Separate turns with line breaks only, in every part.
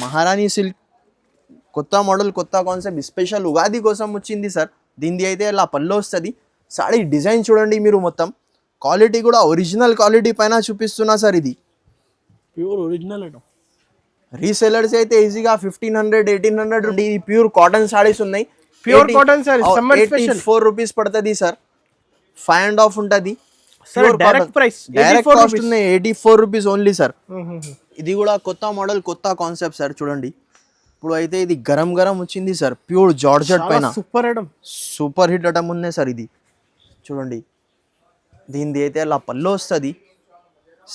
మహారాణి సిల్క్ కొత్త మోడల్ కొత్త కాన్సెప్ట్ స్పెషల్ ఉగాది కోసం వచ్చింది సార్. దీనిది అయితే ఇలా పళ్ళు వస్తుంది. సారీ డిజైన్ చూడండి మీరు, మొత్తం క్వాలిటీ కూడా ఒరిజినల్ క్వాలిటీ పైన చూపిస్తున్నా సార్. ఇది
ప్యూర్ ఒరిజినల్ ఐటమ్.
రీసెలర్స్ అయితే ఈజీగా 1500 1800 ఇది ప్యూర్ కాటన్ సారీస్ ఉన్నాయి.
Pure cotton saris summer special
84 rupees పడుతుంది సార్. 5.5 ఉంటుంది
sir. Direct price
direct cost ఉన్నాయి 84 రూపీస్ ఓన్లీ సార్. ఇది కూడా కొత్త మోడల్ కొత్త కాన్సెప్ట్ సార్. చూడండి ఇప్పుడు అయితే ఇది గరం గరం వచ్చింది సార్. ప్యూర్ జార్జెట్ పైన
super item,
super hit item ఉన్నాయి సార్. ఇది చూడండి దీనిది అయితే అలా పళ్ళు వస్తుంది.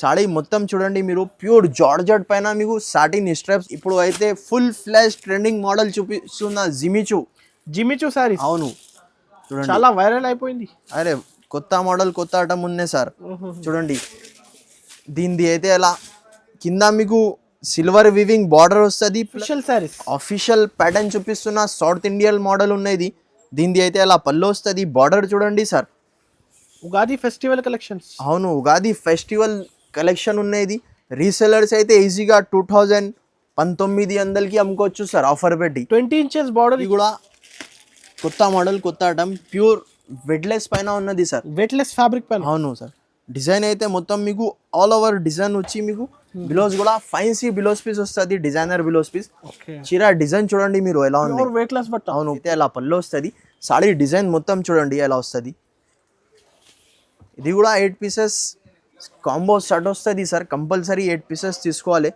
సాడీ మొత్తం చూడండి మీరు, ప్యూర్ జార్జెట్ పైన మీకు సాటిన్ స్ట్రైప్స్. ఇప్పుడు అయితే ఫుల్ ఫ్లాష్ ట్రెండింగ్ మోడల్ చూపిస్తున్న
జిమిచూ సారీస్.
అవును చూడండి
చాలా వైరల్ అయిపోయింది.
అరే కొత్త మోడల్ కొత్త ఐటమ్ ఉన్నాయి సార్. చూడండి దీనిది అయితే అలా కింద మీకు సిల్వర్ వివింగ్ బార్డర్ వస్తుంది.
స్పెషల్ సారీస్
ఆఫీషియల్ ప్యాటర్న్ చూపిస్తున్న సౌత్ ఇండియన్ మోడల్ ఉన్నది. దీనిది అయితే అలా పళ్ళు వస్తుంది. బార్డర్ చూడండి సార్.
Ugadi festival collections.
అవును ఉగాది ఫెస్టివల్ కలెక్షన్ ఉన్నది. రీసెలర్స్ అయితే ఈజీగా 2019 అమ్ముకోవచ్చు సార్ ఆఫర్ పెట్టి.
20 ఇంచెస్ బార్డర్.
ఇది కూడా కొత్త మోడల్ కొత్త ఐటమ్ ప్యూర్ వెట్లెస్ పైన ఉన్నది సార్.
వెట్లెస్ ఫ్యాబ్రిక్ పైన.
అవును సార్. డిజైన్ అయితే మొత్తం మీకు ఆల్ ఓవర్ డిజైన్ వచ్చి మీకు బిలోస్ కూడా ఫైన్సీ బిలోస్ పీస్ వస్తుంది. Designer blouse piece. చీర డిజైన్ చూడండి మీరు ఎలా ఉంది.
వెయిట్లెస్ బట్ట.
అవును అయితే అలా పళ్ళు వస్తుంది. సాడీ డిజైన్ మొత్తం చూడండి ఎలా వస్తుంది. ఇది కూడా 8 పీసెస్ కాంబో సెట్ వస్తుంది సార్. కంపల్సరీ 8 పీసెస్ తీసుకోవాలి.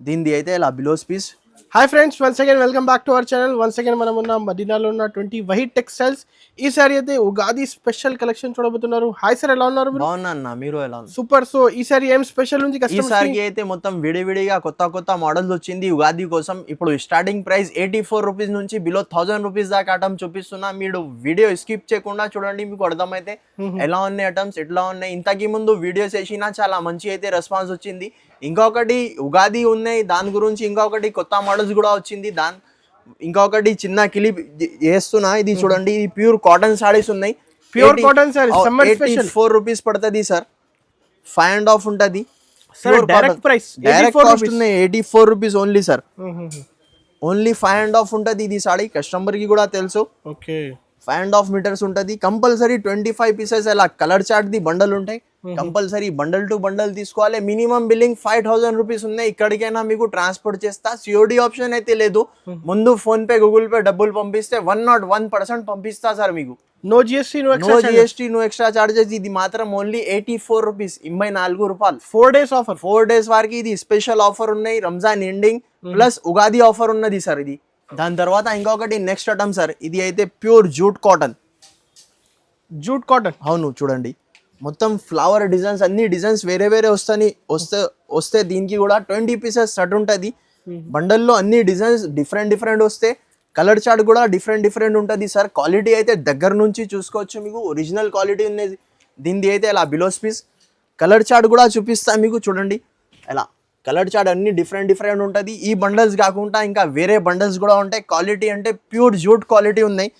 దీనిది అయితే ఇలా blouse piece.
Hi friends, once again welcome back to our channel. Once again మనం ఉన్న మదీనాలో ఉన్న 20 వహీద్ టెక్స్టైల్స్. ఈసారి అయితే ఉగాది స్పెషల్ కలెక్షన్ చూడబోతున్నారు. హాయ్ సార్, ఎలా ఉన్నారు?
బాగున్నా అన్న, మీరు ఎలా ఉన్నారు?
సూపర్. సో ఈసారి ఏం స్పెషల్ ఉంది?
ఈసారికి అయితే మొత్తం విడివిడిగా కొత్త కొత్త మోడల్స్ వచ్చింది ఉగాది కోసం. ఇప్పుడు స్టార్టింగ్ ప్రైస్ 84 రూపీస్ నుంచి బిలో 1000 రూపీస్ దాకా ఐటమ్ చూపిస్తున్నా. మీరు వీడియో స్కిప్ చేయకుండా చూడండి, మీకు అర్థమైతే ఎలా ఉన్నాయి ఐటమ్స్, ఎట్లా ఉన్నాయి. ఇంతకీ ముందు వీడియోస్ వేసినా చాలా మంచి అయితే రెస్పాన్స్ వచ్చింది. ఇంకొకటి ఉగాది ఉన్నాయి దాని గురించి, ఇంకొకటి కొత్త మోడల్స్ కూడా వచ్చింది. ఇంకొకటి చిన్న క్లిప్ చేస్తున్నా. ఇది చూడండి, ఇది ప్యూర్ కాటన్ సారీస్ ఉన్నాయి.
Pure cotton saris summer special
84 rupees పడుతుంది సార్. 5.5 ఉంటుంది.
డైరెక్ట్ ప్రైస్
డైరెక్ట్ కాస్ట్ ఉన్నాయి 84 రూపీస్ ఓన్లీ సార్. ఓన్లీ 5.5 ఉంటుంది ఇది సారీ. కస్టమర్ కి కూడా తెలుసు.
ఓకే
5.5 మీటర్స్ ఉంటుంది. కంపల్సరీ 25 పీసెస్ అలా కలర్ చార్ట్ ది బండల్ ఉంటాయి. కంపల్సరీ బండల్ టు బండల్ తీసుకోవాలి. మినిమం బిల్లింగ్ 5000 రూపీస్ ఉన్నాయి. ఇక్కడికైనా మీకు ట్రాన్స్పోర్ట్ చేస్తా. సిఓడి ఆప్షన్ అయితే లేదు. ముందు ఫోన్ పే గూగుల్ పే డబ్బులు పంపిస్తే 101% పంపిస్తా సార్ మీకు.
No GST
no extra charges. ఇది మాత్రం ఓన్లీ 84 రూపీస్, 84 రూపాయలు.
4 డేస్ ఆఫర్.
4 డేస్ వరకు ఇది స్పెషల్ ఆఫర్ ఉన్నాయి. Ramzan ending plus Ugadi offer ఉన్నది సార్ ఇది. దాని తర్వాత ఇంకొకటి నెక్స్ట్ ఐటమ్ సార్. ఇది అయితే ప్యూర్ జూట్ కాటన్. అవును చూడండి మొత్తం ఫ్లవర్ డిజైన్స్, అన్ని డిజైన్స్ వేరే వేరే వస్తే దీనికి కూడా 20 పీసెస్ సెట్ ఉంటుంది. బండల్లో అన్ని డిజైన్స్ డిఫరెంట్ వస్తే కలర్ చార్ట్ కూడా డిఫరెంట్ ఉంటుంది సార్. క్వాలిటీ అయితే దగ్గర నుంచి చూసుకోవచ్చు, మీకు ఒరిజినల్ క్వాలిటీ ఉన్నది. దీనిది అయితే ఇలా బిలోస్ పీస్. కలర్ చార్ట్ కూడా చూపిస్తా మీకు. చూడండి ఎలా కలర్ చార్ట్ అన్ని డిఫరెంట్ ఉంటుంది. ఈ బండల్స్ కాకుండా ఇంకా వేరే బండల్స్ కూడా ఉంటాయి. క్వాలిటీ అంటే ప్యూర్ జూట్ క్వాలిటీ ఉన్నాయి.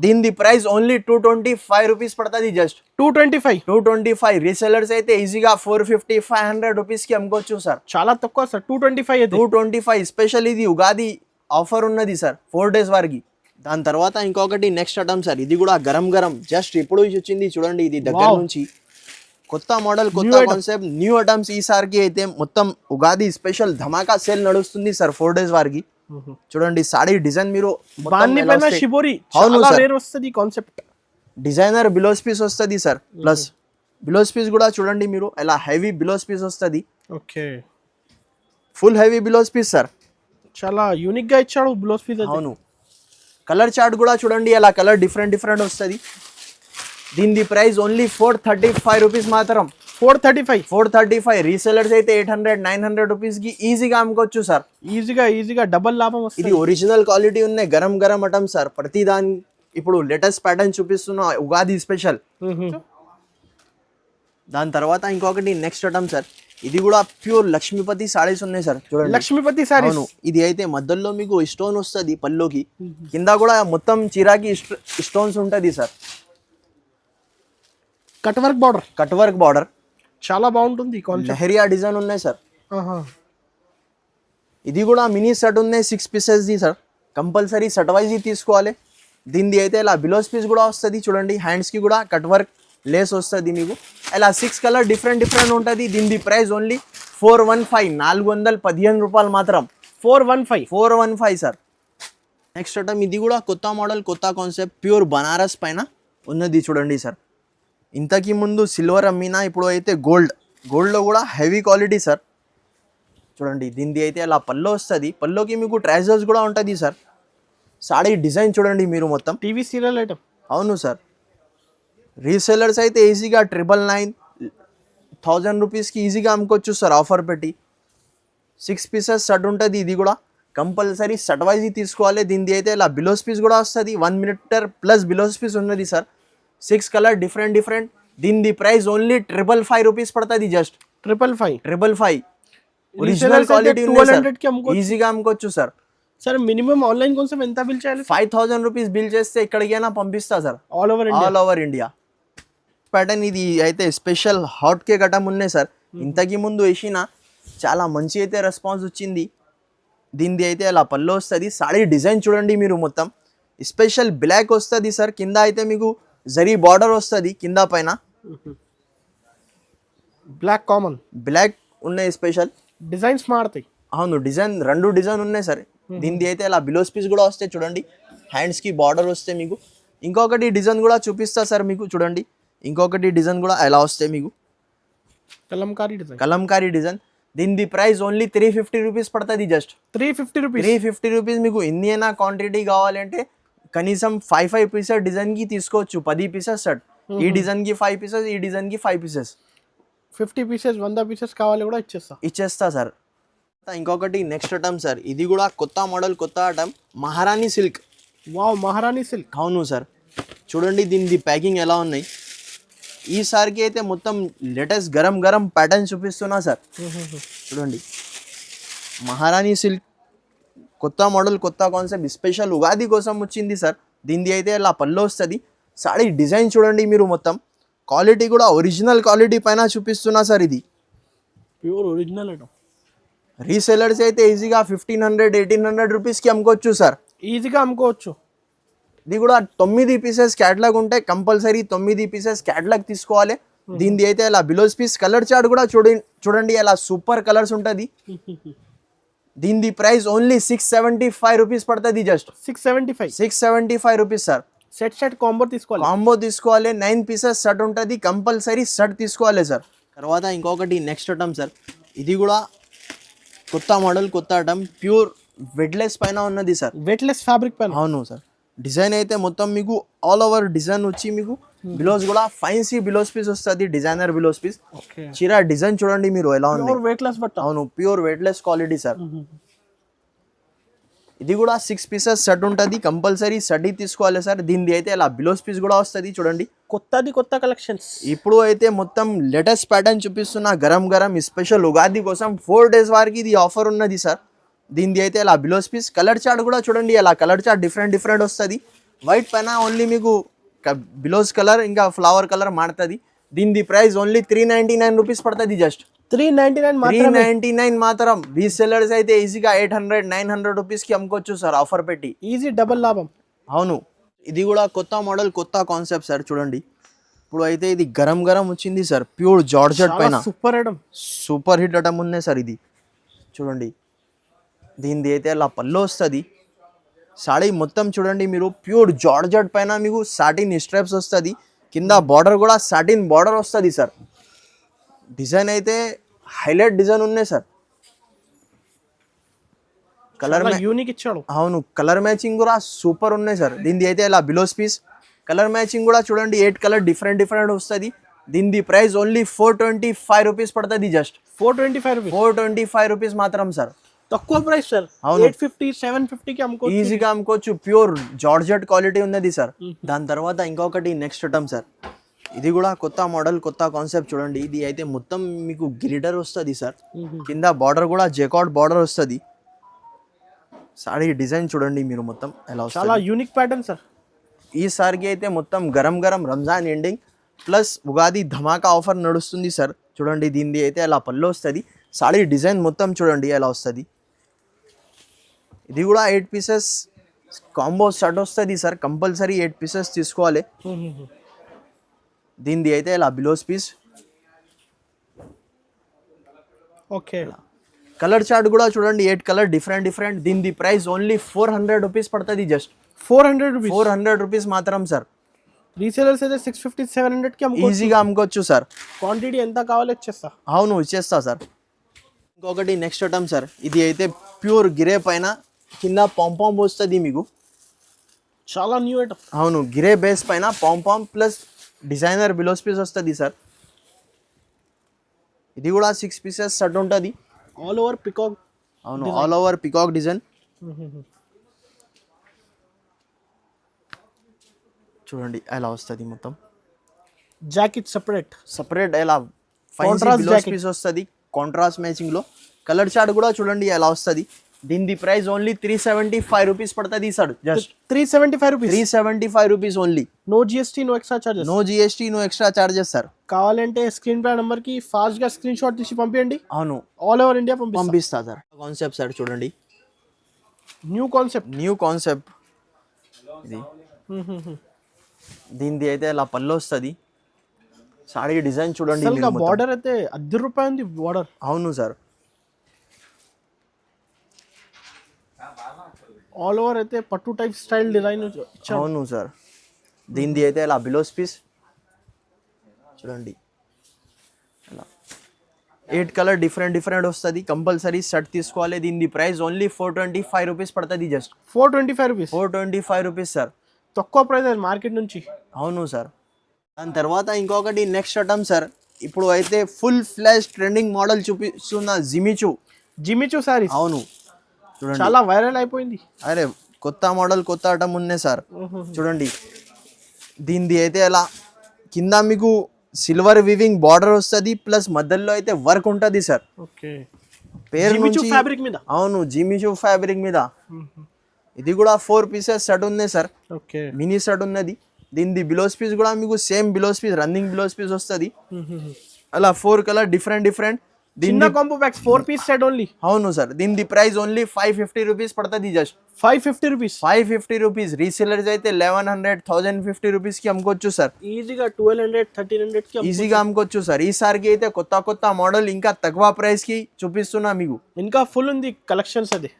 దీని ప్రైస్ ఓన్లీ 225 రూపీస్ పడుతుంది. జస్ట్ 225. రీసెలర్స్ అయితే ఈజీగా 450-500 రూపీస్ కి అమ్ముకోవచ్చు సార్.
చాలా తక్కువ సార్. 225
స్పెషల్ ఇది ఉగాది ఆఫర్ ఉన్నది సార్ 4 డేస్ వరకు. దాని తర్వాత ఇంకొకటి నెక్స్ట్ ఐటమ్ సార్. ఇది కూడా గరం జస్ట్ ఇప్పుడు వచ్చింది. చూడండి ఇది దగ్గర నుంచి కొత్త మోడల్ కొత్త కాన్సెప్ట్ న్యూ ఐటమ్స్. ఈసారికి అయితే మొత్తం ఉగాది స్పెషల్ ధమాకా సేల్ నడుస్తుంది సార్ 4 డేస్ వరకు. చూడండి సాడీ డిజైన్ మీరు డిజైనర్ బిలోస్ పీస్ వస్తుంది సార్. ప్లస్ బిలోస్ పీస్ కూడా చూడండి మీరు ఎలా హెవీ బిలోస్ పీస్ వస్తుంది.
Okay
full heavy blouse piece sir.
చాలా యూనిక్ గా ఇచ్చాడు బిలోస్ పీస్.
అవును కలర్ చార్ట్ కూడా చూడండి ఎలా కలర్ డిఫరెంట్ వస్తుంది. దీని ప్రైస్ ఓన్లీ 435 రూపీస్ మాత్రం. 435. రీసెలర్స్ అయితే 800-900 రూపీస్ కి ఈజీగా అమ్ముకోవచ్చు సార్.
ఈజీగా డబల్ లాభం వస్తుంది.
ఇది ఒరిజినల్ క్వాలిటీ ఉన్నాయి. Garam item sir. ప్రతి దాని ఇప్పుడు లేటెస్ట్ ప్యాటర్న్ చూపిస్తున్నా ఉగాది స్పెషల్. దాని తర్వాత ఇంకొకటి నెక్స్ట్ ఐటమ్ సార్. ఇది కూడా ప్యూర్ లక్ష్మీపతి సారీస్ ఉన్నాయి సార్. చూడండి
లక్ష్మీపతి సారీస్.
ఇది అయితే మధ్యలో మీకు స్టోన్ వస్తుంది పల్లోకి. కింద కూడా మొత్తం చీరాకి స్టోన్స్ ఉంటది సార్.
కట్ వర్క్ బార్డర్ చాలా బాగుంటుంది.
లహరియా డిజైన్ ఉన్నాయి సార్. ఇది కూడా మినీ సెట్ ఉన్నాయి 6 పీసెస్ది సార్. కంపల్సరీ సెట్ వైజ్ తీసుకోవాలి. దీనిది అయితే ఇలా బిలోస్ పీస్ కూడా వస్తుంది చూడండి. హ్యాండ్స్కి కూడా కట్ వర్క్ లేస్ వస్తుంది మీకు. ఇలా 6 కలర్ డిఫరెంట్ ఉంటుంది. దీనిది ప్రైస్ ఓన్లీ 415 415 రూపాయలు మాత్రం. 415 సార్. నెక్స్ట్ ఐటమ్ ఇది కూడా కొత్త మోడల్ కొత్త కాన్సెప్ట్ ప్యూర్ బనారస్ పైన ఉన్నది చూడండి సార్. ఇంతకీ ముందు సిల్వర్ అమ్మినా ఇప్పుడు అయితే గోల్డ్లో కూడా హెవీ క్వాలిటీ సార్. చూడండి దీనిది అయితే అలా పల్లో వస్తుంది. పల్లోకి మీకు ట్రైజర్స్ కూడా ఉంటుంది సార్. సాడీ డిజైన్ చూడండి మీరు మొత్తం
టీవీ సీరియల్ ఐటమ్.
అవును సార్. రీసెలర్స్ అయితే ఈజీగా 999 రూపీస్కి ఈజీగా అమ్ముకోవచ్చు సార్ ఆఫర్ పెట్టి. 6 పీసెస్ సెట్ ఉంటుంది. ఇది కూడా కంపల్సరీ సెట్ వైజ్ తీసుకోవాలి. దీనిది అయితే ఇలా బిలోస్ పీస్ కూడా వస్తుంది. 1 మీటర్ ప్లస్ బిలోస్ పీస్ ఉన్నది సార్. 6 colour different. దీనిది ప్రైస్ ఓన్లీ 555 రూపీస్ పడుతుంది. జస్ట్ 555. ఒరిజినల్ క్వాలిటీ ఈజీగా అమ్ముకోవచ్చు సార్.
సార్ మినిమం ఆన్లైన్ కోసం ఎంత బిల్ చేయాలి?
5000 రూపీస్ బిల్ చేస్తే ఎక్కడికైనా పంపిస్తా sir.
All over
India. Pattern ఇది అయితే స్పెషల్ హాట్ కేక్ ఐటమ్ ఉన్నాయి సార్. ఇంతకి ముందు వేసిన చాలా మంచి అయితే రెస్పాన్స్ వచ్చింది. దీనిది అయితే అలా పళ్ళు వస్తుంది. సాడీ డిజైన్ చూడండి మీరు మొత్తం స్పెషల్ బ్లాక్ వస్తుంది సార్. కింద అయితే మీకు జరీ బార్డర్ వస్తుంది కింద పైన. బ్లాక్ ఉన్నాయి స్పెషల్
డిజైన్స్ మారుతాయి.
అవును డిజైన్ 2 డిజైన్ ఉన్నాయి సార్. దీనిది అయితే ఇలా బిలోస్ పీస్ కూడా వస్తాయి చూడండి. హ్యాండ్స్కి బార్డర్ వస్తే మీకు. ఇంకొకటి డిజైన్ కూడా చూపిస్తా సార్ మీకు చూడండి. ఇంకొకటి డిజైన్ కూడా ఎలా వస్తాయి మీకు కలంకారీ డిజైన్. దీనిది ప్రైస్ ఓన్లీ 350 రూపీస్ పడుతుంది. Just 350 rupees. మీకు ఎన్ని అయినా క్వాంటిటీ కావాలంటే కనీసం 5 పీసెస్ డిజైన్కి తీసుకోవచ్చు. 10 పీసెస్ సెట్. ఈ డిజైన్కి 5 పీసెస్, ఈ డిజైన్కి 5 పీసెస్.
50 పీసెస్ 100 పీసెస్ కావాలి కూడా
ఇచ్చేస్తా సార్. ఇంకొకటి నెక్స్ట్ ఐటమ్ సార్. ఇది కూడా కొత్త మోడల్ కొత్త ఐటమ్ మహారాణి సిల్క్.
మహారాణి సిల్క్.
అవును సార్. చూడండి దీనిది ప్యాకింగ్ ఎలా ఉన్నాయి. ఈసారికి అయితే మొత్తం లేటెస్ట్ గరం ప్యాటర్న్ చూపిస్తున్నా సార్. చూడండి మహారాణి సిల్క్ కొత్త మోడల్ కొత్త కాన్సెప్ట్ స్పెషల్ ఉగాది కోసం వచ్చింది సార్. దీనిది అయితే ఇలా పళ్ళు వస్తుంది. సాడీ డిజైన్ చూడండి మీరు మొత్తం. క్వాలిటీ కూడా ఒరిజినల్ క్వాలిటీ పైన చూపిస్తున్నా సార్. ఇది
ప్యూర్ ఒరిజినల్ ఐటమ్.
రీసెలర్స్ అయితే ఈజీగా 1500-1800 రూపీస్కి అమ్ముకోవచ్చు సార్.
ఈజీగా అమ్ముకోవచ్చు.
ఇది కూడా 9 పీసెస్ క్యాటలాగ్ ఉంటాయి. కంపల్సరీ 9 పీసెస్ క్యాటలాగ్ తీసుకోవాలి. దీనిది అయితే ఇలా బిలోస్ పీస్ కలర్ చార్ట్ కూడా చూడండి అలా సూపర్ కలర్స్ ఉంటుంది. దీనిది ప్రైస్ ఓన్లీ 675 రూపీస్ పడుతుంది. Just 675 rupees sir.
Set combo
తీసుకోవాలి. 9 పీసెస్ సెట్ ఉంటుంది. కంపల్సరీ సెట్ తీసుకోవాలి సార్. తర్వాత ఇంకొకటి నెక్స్ట్ ఐటమ్ సార్. ఇది కూడా కొత్త మోడల్ కొత్త ఐటమ్ ప్యూర్ వెట్లెస్ పైన ఉన్నది సార్.
వెట్లెస్ ఫ్యాబ్రిక్ పైన.
అవును సార్. డిజైన్ అయితే మొత్తం మీకు ఆల్ ఓవర్ డిజైన్ వచ్చి మీకు బిలోస్ కూడా ఫైన్సీ బిలోస్ పీస్ వస్తుంది. Designer blouse piece. చీర డిజైన్ చూడండి మీరు ఎలా ఉంది. అవును ప్యూర్ వెయిట్లెస్ క్వాలిటీ సార్. ఇది కూడా 6 పీసెస్ సెట్ ఉంటుంది. కంపల్సరీ సెట్ తీసుకోవాలి సార్. దీనిది అయితే అలా బిలోస్ పీస్ కూడా వస్తుంది చూడండి.
కొత్త కలెక్షన్స్.
ఇప్పుడు అయితే మొత్తం లేటెస్ట్ ప్యాటర్న్ చూపిస్తున్నా గరం స్పెషల్ ఉగాది కోసం 4 days వరకు ఇది ఆఫర్ ఉన్నది సార్. దీనిది అయితే అలా బిలోస్ పీస్ కలర్ చార్ట్ కూడా చూడండి. అలా కలర్ చార్ట్ డిఫరెంట్ వస్తుంది. వైట్ పైన ఓన్లీ మీకు బిలోస్ కలర్ ఇంకా ఫ్లవర్ కలర్ మారుతుంది. దీనిది ప్రైస్ ఓన్లీ 399 రూపీస్ పడుతుంది. జస్ట్ 399 మాత్రం. రీసెలర్స్ అయితే ఈజీగా 800-900 రూపీస్కి అమ్ముకోవచ్చు సార్ ఆఫర్ పెట్టి.
ఈజీ డబల్ లాభం.
అవును. ఇది కూడా కొత్త మోడల్ కొత్త కాన్సెప్ట్ సార్. చూడండి ఇప్పుడు అయితే ఇది గరం వచ్చింది సార్. ప్యూర్ జార్జెట్ పైన సూపర్ హిట్ ఐటమ్ ఉన్నాయి సార్. ఇది చూడండి. దీనిది అయితే అలా పళ్ళు వస్తుంది. సాడీ మొత్తం చూడండి మీరు ప్యూర్ జార్జెట్ పైన మీకు సాటిన్ స్ట్రైప్స్ వస్తుంది. కింద బార్డర్ కూడా సాటిన్ బార్డర్ వస్తుంది సార్. డిజైన్ అయితే హైలైట్ డిజైన్ ఉన్నాయి సార్. కలర్
యూనిక్ ఇచ్చాడు.
అవును కలర్ మ్యాచింగ్ కూడా సూపర్ ఉన్నాయి సార్. దీనిది అయితే ఇలా బిలోస్ పీస్ కలర్ మ్యాచింగ్ కూడా చూడండి 8 కలర్ డిఫరెంట్ వస్తుంది. దీనిది ప్రైస్ ఓన్లీ 425 రూపీస్ పడుతుంది. జస్ట్ 425 రూపీస్ మాత్రం సార్.
తక్కువ ప్రైస్ సార్. 850-750 కి అమ్ముకోవచ్చు.
ఈజీగా అమ్ముకోవచ్చు. ప్యూర్ జార్జెట్ క్వాలిటీ ఉన్నది సార్. దాని తర్వాత ఇంకొకటి నెక్స్ట్ ఐటమ్ సార్. ఇది కూడా కొత్త మోడల్ కొత్త కాన్సెప్ట్ చూడండి. ఇది అయితే మొత్తం మీకు గ్లిటర్ వస్తుంది సార్. కింద బార్డర్ కూడా జెకార్డ్ బార్డర్ వస్తుంది. సారీ డిజైన్ చూడండి మీరు మొత్తం ఎలా వస్తుంది.
చాలా యూనిక్ ప్యాటర్న్ సార్.
ఈసారికి అయితే మొత్తం గరం రంజాన్ ఎండింగ్ ప్లస్ ఉగాది ధమాకా ఆఫర్ నడుస్తుంది సార్. చూడండి దీనిది అయితే అలా పళ్ళు వస్తుంది. సారీ డిజైన్ మొత్తం చూడండి ఎలా వస్తుంది. ఇది కూడా 8 పీసెస్ కాంబో సెట్ వస్తుంది సార్, కంపల్సరీ 8 పీసెస్ తీసుకోవాలి. దీనిది అయితే ఇలా blouse piece.
Okay,
colour chart కూడా చూడండి, 8 కలర్ డిఫరెంట్. దీనిది ప్రైస్ ఓన్లీ 400 రూపీస్ పడుతుంది. Just
400 rupees.
400 రూపీస్ మాత్రం సార్.
రీసేలర్స్ అయితే 650 700 కి
ఈజీగా అమ్ముకోవచ్చు సార్.
క్వాంటిటీ ఎంత కావాలో ఇచ్చేస్తా.
అవును ఇచ్చేస్తా సార్. ఇంకొకటి నెక్స్ట్ ఐటమ్ సార్, ఇది అయితే ప్యూర్ గిరే పైన కింద పాంపాం వస్తుంది మీకు.
చాలా న్యూ ఐటమ్.
అవును, గిరే బేస్ పైన pompom plus designer blouse piece వస్తుంది సార్. ఇది కూడా 6 పీసెస్ సెట్ ఉంటుంది.
All over peacock.
అవును, ఆల్ ఓవర్ పికాక్ డిజైన్. చూడండి ఎలా వస్తుంది మొత్తం.
జాకెట్ సెపరేట్
ఎలా
Contrast
బిలోస్
jacket.
పీస్ వస్తుంది కాంట్రాస్ట్ మ్యాచింగ్ లో. కలర్ చార్ట్ కూడా చూడండి ఎలా వస్తుంది. దీని ప్రైస్ ఓన్లీ 375 రూపీస్ పడుతుంది sir. Just
375 rupees.
375 rupees only.
No GST, no extra charges.
No GST, no extra charges sir.
కావాలంటే స్క్రీన్ పై నంబర్ కి ఫాస్ట్ గా స్క్రీన్ షాట్ తీసి పంపించండి.
అవును,
ఆల్ ఓవర్ ఇండియా
పంపిస్తా సార్. కాన్సెప్ట్ సార్ చూడండి,
న్యూ
కాన్సెప్ట్ ఇది. దీనిది అయితే ఇలా పళ్ళు వస్తుంది. సారీ డిజైన్ చూడండి మీరు మొత్తం.
బార్డర్ అయితే 10 రూపాయలు ఉంది బార్డర్.
అవును సార్.
ఆల్ ఓవర్ అయితే పట్టు టైప్ స్టైల్ డిజైన్ ఇచ్చారు.
అవును సార్. దీనిది అయితే ఇలా బిలోస్ పీస్ చూడండి. ఇలా 8 కలర్ డిఫరెంట్ వస్తుంది. కంపల్సరీ సెట్ తీసుకోవాలి. దీని ప్రైస్ ఓన్లీ 425 రూపీస్ పడుతుంది. Just
425 rupees.
425 rupees sir.
తక్కువ ప్రైస్ మార్కెట్ నుంచి.
అవును సార్. దాని తర్వాత ఇంకొకటి నెక్స్ట్ ఐటమ్ సార్, ఇప్పుడు అయితే ఫుల్ ఫ్లాష్ ట్రెండింగ్ మోడల్ చూపిస్తున్న జిమిచూ సారీస్. అవును చూడండి,
చాలా వైరల్ అయిపోయింది.
అరే కొత్త మోడల్ కొత్త ఐటమ్ ఉన్నాయి సార్. చూడండి, దీనిది అయితే ఎలా కింద మీకు సిల్వర్ వివింగ్ బార్డర్ వస్తుంది ప్లస్ మధ్యలో అయితే వర్క్ ఉంటుంది సార్.
ఓకే,
పేరు నుంచి
ఫ్యాబ్రిక్ మీద.
అవును, జిమిచూ ఫ్యాబ్రిక్ మీద. ఇది కూడా 4 పీసెస్ సెట్ ఉంది సార్.
ఓకే,
మినీ సెట్ ఉన్నది. దీనిది బిలోస్ పీస్ కూడా మీకు same blouse piece, running blouse piece వస్తుంది. అలా 4 కలర్ డిఫరెంట్.
చిన్న combo packs 4 piece set only.
అవును సార్. దీని ప్రైస్ ఓన్లీ 550 రూపీస్ పడుతుంది. Just
550 rupees.
550 రూపీస్. రీసేలర్స్ అయితే 1100 1050 రూపీస్ కి అమ్ముకోవచ్చు సార్.
ఈజీగా 1200 1300 కి
ఈజీగా అమ్ముకోవచ్చు సార్. ఈసారికి అయితే కొత్త మోడల్ ఇంకా తక్కువ ప్రైస్ కి చూపిస్తున్నా మీకు.
ఇంకా ఫుల్ ఉంది కలెక్షన్స్. అది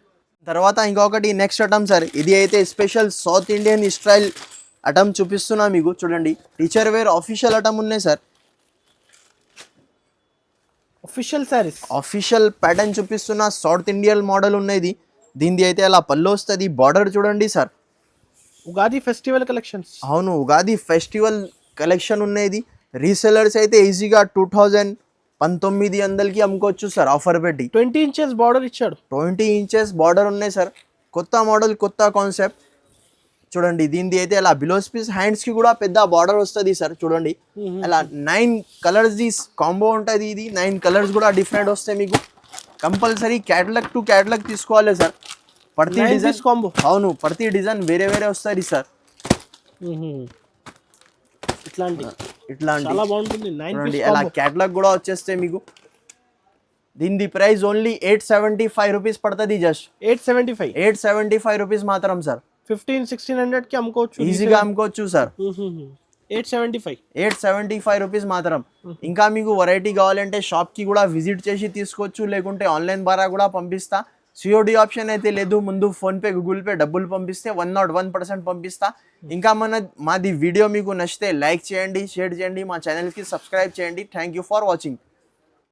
తర్వాత ఇంకొకటి నెక్స్ట్ ఐటమ్ సార్, ఇది అయితే special south Indian style item చూపిస్తున్నా మీకు. చూడండి, టీచర్ వేర్ ఆఫీషియల్ ఐటమ్ ఉన్నాయి sir.
Official saris,
official pattern చూపిస్తున్నా. సౌత్ ఇండియన్ మోడల్ ఉన్నది. దీనిది అయితే అలా పళ్ళు వస్తుంది. బార్డర్ చూడండి సార్.
Ugadi festival collections.
అవును, ఉగాది ఫెస్టివల్ కలెక్షన్ ఉన్నది. రీసెలర్స్ అయితే ఈజీగా 2019 అమ్ముకోవచ్చు సార్ ఆఫర్ పెట్టి.
20 ఇంచెస్ బార్డర్ ఇచ్చాడు.
20 ఇంచెస్ బార్డర్ ఉన్నాయి సార్. కొత్త మోడల్ కొత్త కాన్సెప్ట్. చూడండి, దీనిది అయితే అలా బిలోస్ పీస్ హ్యాండ్స్ కి కూడా పెద్ద బార్డర్ వస్తుంది సార్. చూడండి, అలా 9 కలర్స్ ది కాంబో ఉంటుంది. ఇది 9 కలర్స్ కూడా డిఫరెంట్ వస్తాయి మీకు. కంపల్సరీ క్యాటలాగ్ టు క్యాటలాగ్ తీసుకోవాలి సార్. ప్రతి డిజైన్
కాంబో.
అవును, ప్రతి డిజైన్ వేరే వస్తుంది సార్.
ఇట్లాంటి
చాలా బాగుంటుంది. అలా క్యాటలాగ్ కూడా వచ్చేస్తే మీకు. దీని ప్రైస్ ఓన్లీ 875 రూపీస్ పడుతుంది. జస్ట్ 875 రూపీస్ మాత్రం సార్.
1500-1600 కి అమ్ముకోవచ్చు.
ఈజీగా అమ్ముకోవచ్చు సార్.
875
రూపీస్ మాత్రం. ఇంకా మీకు వెరైటీ కావాలంటే షాప్ కి కూడా విజిట్ చేసి తీసుకోవచ్చు, లేకుంటే ఆన్లైన్ ద్వారా కూడా పంపిస్తా. సిఓడి ఆప్షన్ అయితే లేదు. ముందు ఫోన్పే గూగుల్ పే డబ్బులు పంపిస్తే 101% పంపిస్తా. ఇంకా మాది వీడియో మీకు నచ్చితే లైక్ చేయండి, షేర్ చేయండి, మా ఛానల్కి సబ్స్క్రైబ్ చేయండి. Thank you for watching.